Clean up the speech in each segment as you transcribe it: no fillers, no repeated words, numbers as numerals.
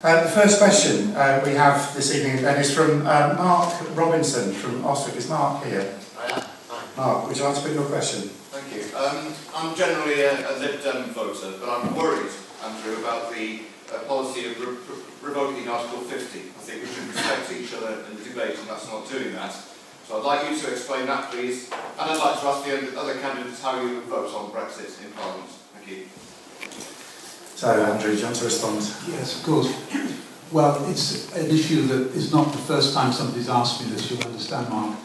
The first question we have this evening then is from Mark Robinson from Oswick. Is Mark here? Hi. Mark, would you like to put your question? Thank you. I'm generally a Lib Dem voter, but I'm worried, Andrew, about the policy of revoking Article 50. I think we should respect each other in the debate, and that's not doing that. So I'd like you to explain that, please. And I'd like to ask the other candidates how you would vote on Brexit in Parliament. Thank you. So, Andrew, do you want to respond? Yes, of course. Well, it's an issue that is not the first time somebody's asked me this, you'll understand, Mark.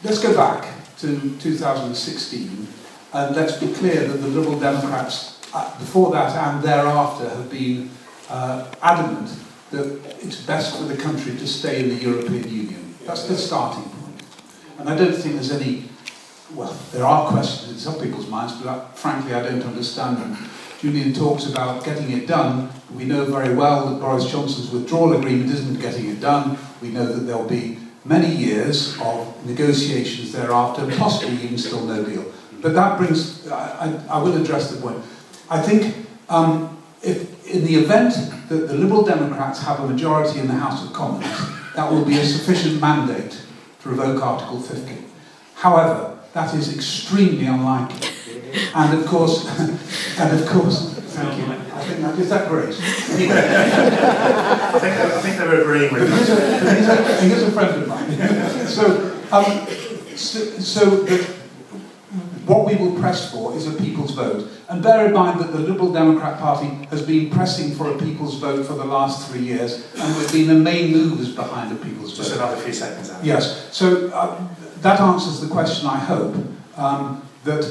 Let's go back to 2016, and let's be clear that the Liberal Democrats, before that and thereafter, have been adamant that it's best for the country to stay in the European Union. That's the starting point. And I don't think there's any... Well, there are questions in some people's minds, but frankly I don't understand them. Julian talks about getting it done. We know very well that Boris Johnson's withdrawal agreement isn't getting it done. We know that there'll be many years of negotiations thereafter, possibly even still no deal. But that brings, I will address the point. I think if in the event that the Liberal Democrats have a majority in the House of Commons, that will be a sufficient mandate to revoke Article 50. However, that is extremely unlikely. And of course, thank you. I think that is that great. I think they were agreeing with me. He's a friend of mine. So what we will press for is a people's vote. And bear in mind that the Liberal Democrat Party has been pressing for a people's vote for the last 3 years, and we've been the main movers behind a people's vote. Just another few seconds out. Yes. So that answers the question, I hope, that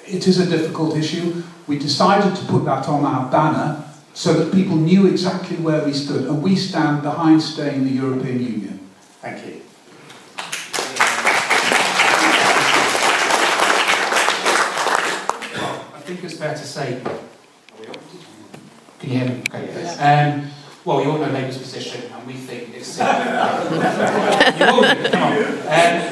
it is a difficult issue. We decided to put that on our banner so that people knew exactly where we stood, and we stand behind staying in the European Union. Thank you. I think it's fair to say... Can you hear me? Okay. Yes. Well, you all know Labour's position, and we think it's... you all do, come on.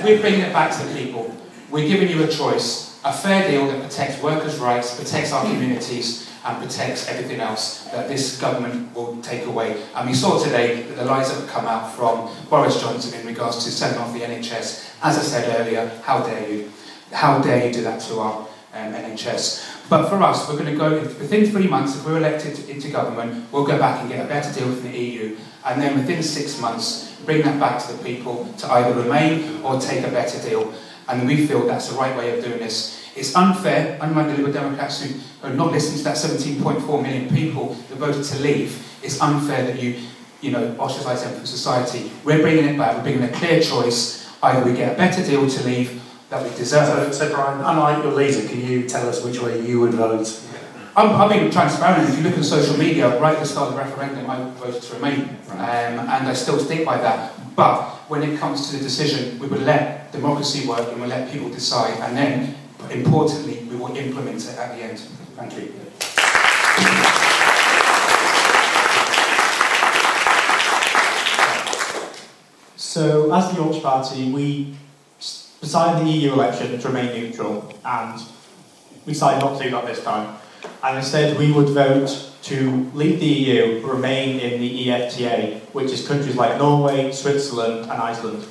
We're bringing it back to the people. We're giving you a choice, a fair deal that protects workers' rights, protects our communities, and protects everything else that this government will take away. And we saw today that the lies that have come out from Boris Johnson in regards to selling off the NHS. As I said earlier, how dare you? How dare you do that to our NHS? But for us, we're going to go, within 3 months, if we're elected into government, we'll go back and get a better deal from the EU. And then within 6 months, bring that back to the people to either remain or take a better deal. And we feel that's the right way of doing this. It's unfair, unlike the Liberal Democrats who are not listening to that 17.4 million people that voted to leave. It's unfair that you ostracise them from society. We're bringing it back. We're bringing a clear choice. Either we get a better deal to leave that we deserve. So Brian, unlike your leader, can you tell us which way you would vote? I've been transparent. If you look at social media, right at the start of the referendum, I voted to remain. And I still stick by that. But when it comes to the decision, we will let democracy work and we'll let people decide. And then, importantly, we will implement it at the end. Thank you. So, as the Yorkshire Party, we decided the EU election to remain neutral, and we decided not to do that this time. And instead, we would vote to leave the EU, but remain in the EFTA, which is countries like Norway, Switzerland, and Iceland.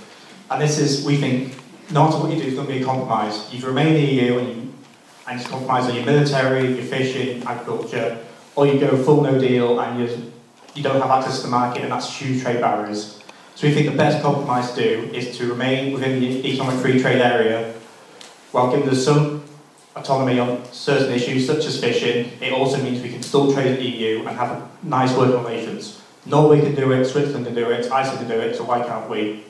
And this is, we think, no matter what you do, it's going to be a compromise. You remain in the EU, and you compromise on your military, your fishing, agriculture, or you go full no deal and you don't have access to the market, and that's huge trade barriers. So we think the best compromise to do is to remain within the economic free trade area, while giving us some autonomy on certain issues such as fishing. It also means we can still trade in the EU and have nice working relations. Norway can do it, Switzerland can do it, Iceland can do it, so why can't we?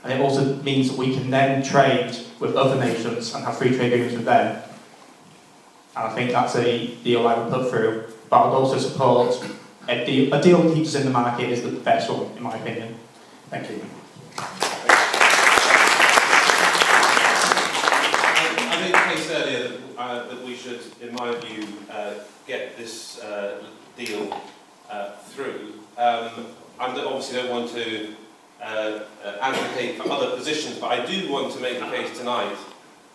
And it also means that we can then trade with other nations and have free trade agreements with them. And I think that's a deal I would put through. But I would also support a deal that keeps us in the market is the best one, in my opinion. Thank you. I made the case earlier that we should, in my view, get this deal through. I obviously don't want to advocate for other positions, but I do want to make the case tonight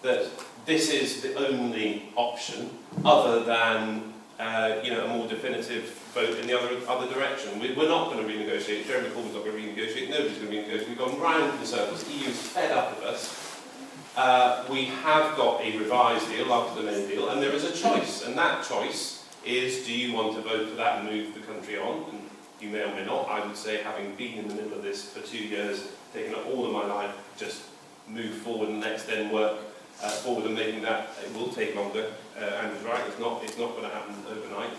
that this is the only option other than a more definitive vote in the other direction. We're not going to renegotiate. Jeremy Corbyn's not going to renegotiate. Nobody's going to renegotiate. We've gone round in circles. The EU's fed up of us. We have got a revised deal after the main deal, and there is a choice. And that choice is: do you want to vote for that and move the country on? And you may or may not. I would say, having been in the middle of this for 2 years, taken up all of my life, just move forward and let's then work forward and making that. It will take longer. Andrew's right. It's not going to happen overnight.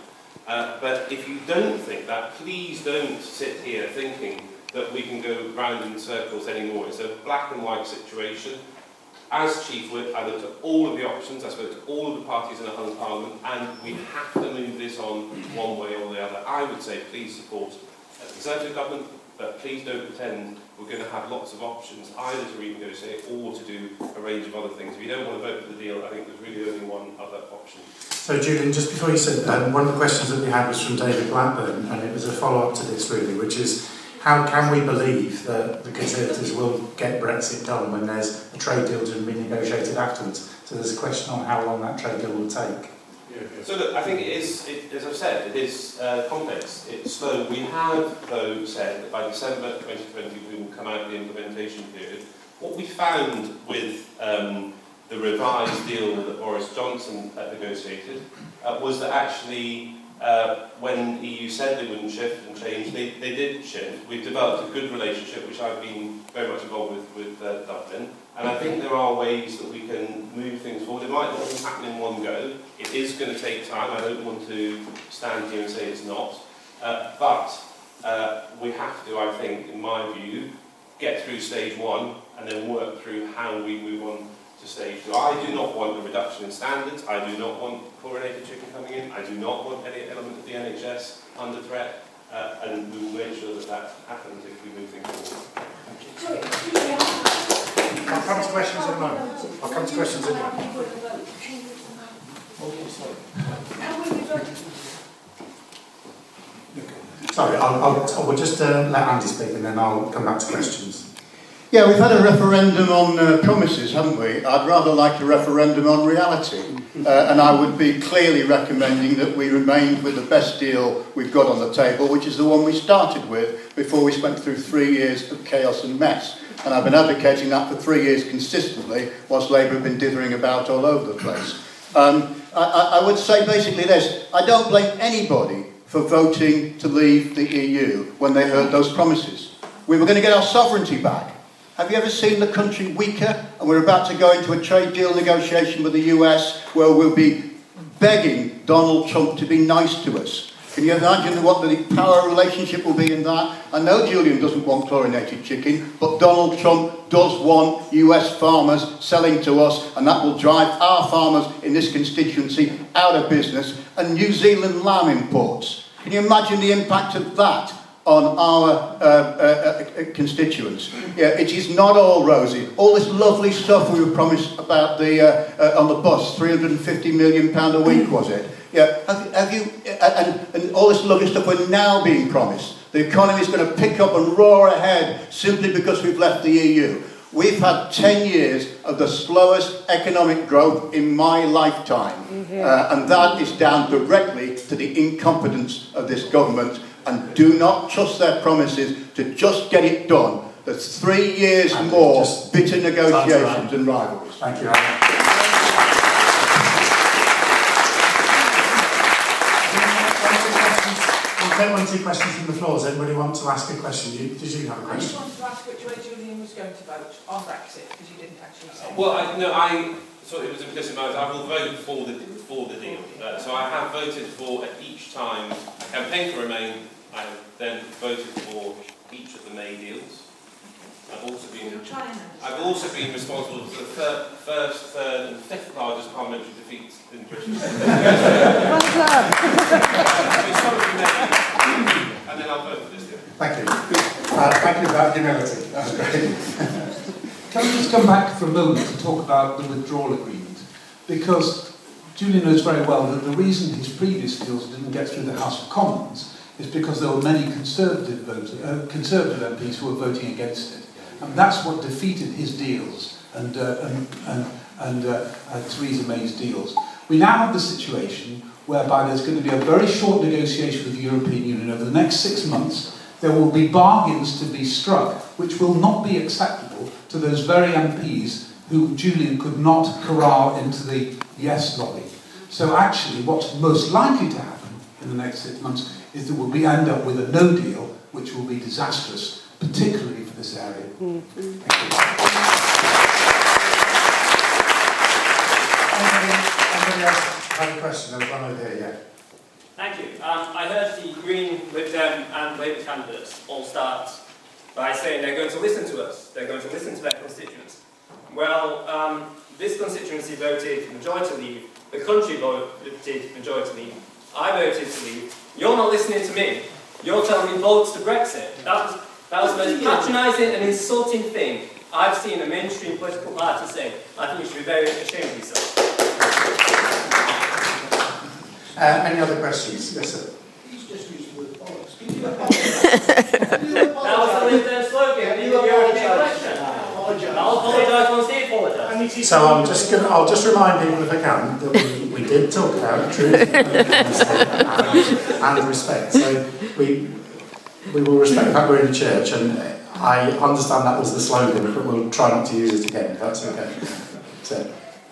But if you don't think that, please don't sit here thinking that we can go round in circles anymore. It's a black and white situation. As Chief Whip, I looked at all of the options, I spoke to all of the parties in the Hung Parliament, and we have to move this on one way or the other. I would say please support a Conservative government, but please don't pretend we're going to have lots of options, either to renegotiate or to do a range of other things. If you don't want to vote for the deal, I think there's really only one other option. So Julian, just before you said, one of the questions that we had was from David Blackburn, and it was a follow-up to this really, which is, how can we believe that the Conservatives will get Brexit done when there's a trade deal to be renegotiated afterwards? So there's a question on how long that trade deal will take. So look, I think as I've said, it is complex, it's slow. We have, though, said that by December 2020 we will come out of the implementation period. What we found with the revised deal that Boris Johnson negotiated was that actually when the EU said they wouldn't shift and change, they did shift. We've developed a good relationship, which I've been very much involved with Dublin, and I think there are ways that we can move things forward. It might not all happen in one go. It is going to take time. I don't want to stand here and say it's not, but we have to, I think, in my view, get through stage one and then work through how we move on to stage two. I do not want a reduction in standards. I do not want chlorinated chicken coming in. I do not want any element of the NHS under threat, and we will make sure that that happens if we move things forward. I'll come to questions in a moment. I'll come to questions in a moment. Sorry, we'll just let Andy speak and then I'll come back to questions. Yeah, we've had a referendum on promises, haven't we? I'd rather like a referendum on reality. And I would be clearly recommending that we remained with the best deal we've got on the table, which is the one we started with before we went through 3 years of chaos and mess. And I've been advocating that for 3 years consistently, whilst Labour have been dithering about all over the place. I would say basically this: I don't blame anybody for voting to leave the EU when they heard those promises. We were going to get our sovereignty back. Have you ever seen the country weaker? And we're about to go into a trade deal negotiation with the US where we'll be begging Donald Trump to be nice to us. Can you imagine what the power relationship will be in that? I know Julian doesn't want chlorinated chicken, but Donald Trump does want US farmers selling to us, and that will drive our farmers in this constituency out of business, and New Zealand lamb imports. Can you imagine the impact of that on our constituents? Yeah, it is not all rosy. All this lovely stuff we were promised about the on the bus, £350 million a week, was it? Yeah, have you and all this lovely stuff we're now being promised. The economy is going to pick up and roar ahead simply because we've left the EU. We've had 10 years of the slowest economic growth in my lifetime, and that is down directly to the incompetence of this government. And do not trust their promises to just get it done. There's 3 years more bitter negotiations and rivalries. Thank you. We'll take 1 or 2 questions from the floor. Does anybody want to ask a question? Did you have a question? I just wanted to ask which way Julian was going to vote on Brexit, because you didn't actually say. Well, I thought it was implicit in my I will vote for the deal. So I have voted for at each time I campaigned for Remain. I have then voted for each of the May deals. I've also been responsible for the first, third, and fifth largest parliamentary defeats in British history. And then I'll vote for this deal. Thank you. Thank you for that humility. That was great. Can we just come back for a moment to talk about the withdrawal agreement? Because Julian knows very well that the reason his previous deals didn't get through the House of Commons is because there were many Conservative MPs who were voting against it. And that's what defeated his deals and Theresa May's deals. We now have the situation whereby there's going to be a very short negotiation with the European Union over the next 6 months. There will be bargains to be struck which will not be acceptable to those very MPs who Julian could not corral into the yes lobby. So actually what's most likely to happen in the next 6 months is that we'll end up with a no deal, which will be disastrous, particularly for this area. Thank you. Anybody else have a question? There's one over here, yeah. Thank you. I heard the Green, Lib Dem and Labour candidates all start by saying they're going to listen to us, they're going to listen to their constituents. Well, this constituency voted majority leave, the country voted majority leave, I voted to leave. You're not listening to me. You're telling me votes to Brexit. That was the most patronising and insulting thing I've seen a mainstream political party say. I think you should be very ashamed of yourself. Any other questions? Yes, sir. He's just used the word bollocks. That was the Lib Dem slogan in the European election. I'll apologise once he apologises. So I'll just remind people, if I can, that we did talk about truth and respect. So we will respect the fact we're in a church, and I understand that was the slogan, but we'll try not to use it again, if that's okay.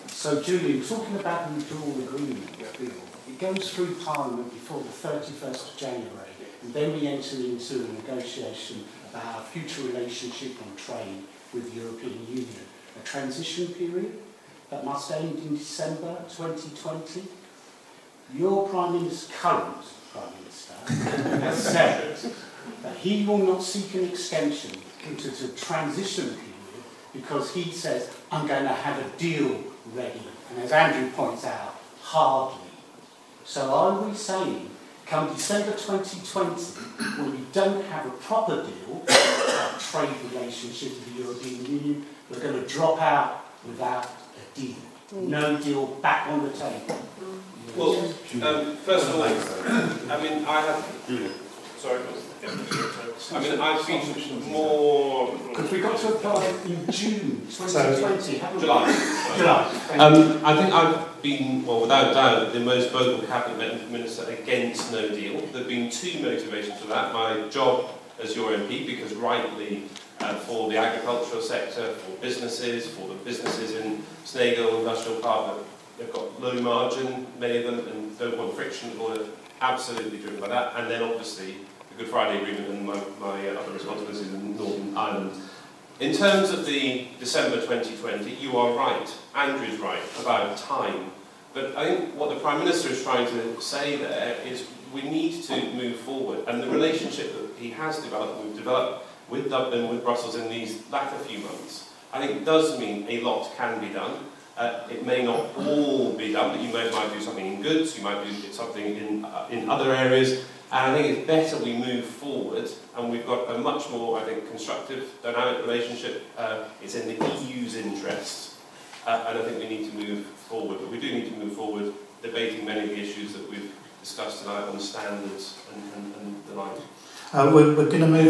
So Julian, talking about the withdrawal agreement bill, it goes through Parliament before the 31st of January, and then we enter into a negotiation about our future relationship on trade with the European Union. A transition period that must end in December 2020. Your current Prime Minister, has said that he will not seek an extension into the transition period because he says, I'm going to have a deal ready. And as Andrew points out, hardly. So are we saying, come December 2020, when we don't have a proper deal, a trade relationship with the European Union, we're going to drop out without a deal. No deal back on the table. Well, first of all, I mean, I've been more... Because we got to apply in June 2020, haven't we? July. I think I've been, well, without doubt, the most vocal cabinet minister against no deal. There have been two motivations for that. My job as your MP, because rightly for the agricultural sector, for the businesses in Snago Industrial Park, they've got low margin, many of them, and don't want friction, or absolutely driven by that. And then obviously the Good Friday Agreement and my other responsibilities in Northern Ireland. In terms of the December 2020, you are right, Andrew's right, about time. But I think what the Prime Minister is trying to say there is we need to move forward. And the relationship that he has developed, we've developed with Dublin, with Brussels in these latter few months, I think does mean a lot can be done. It may not all be done, but you might do something in goods, you might do something in other areas. And I think it's better we move forward, and we've got a much more, I think, constructive, dynamic relationship. It's in the EU's interest, and I think we need to move forward. But we do need to move forward, debating many of the issues that we've discussed tonight on standards and the like. We're going to move